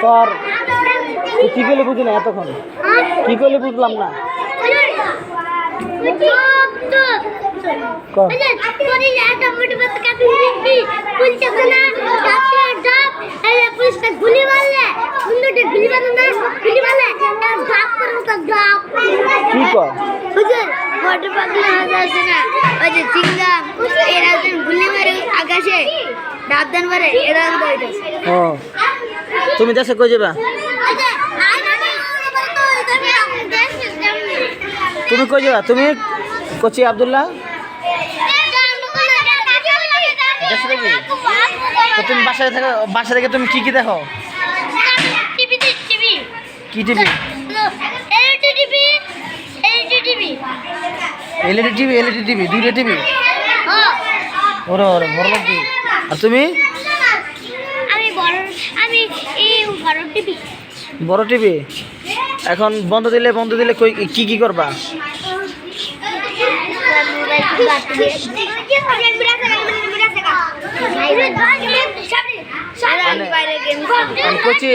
তোর কি করলে বুঝি না এতক্ষণ কি করলে বুঝলাম না কি কর আকাশে ডাব দেন পারে এরা ও তুমি দেশে কই যাবা তুমি কই যাবা তুমি কোচি আব্দুল্লাহ দেশে দেখি তো তুমি বাসা থেকে তুমি কি কি দেখো কি টিভি এলইডি টিভি দুইটা টিভি ওরে ওরে বড় লোক কি আর তুমি বড় টিভি এখন বন্ধ দিলে কই কি করবা কোচি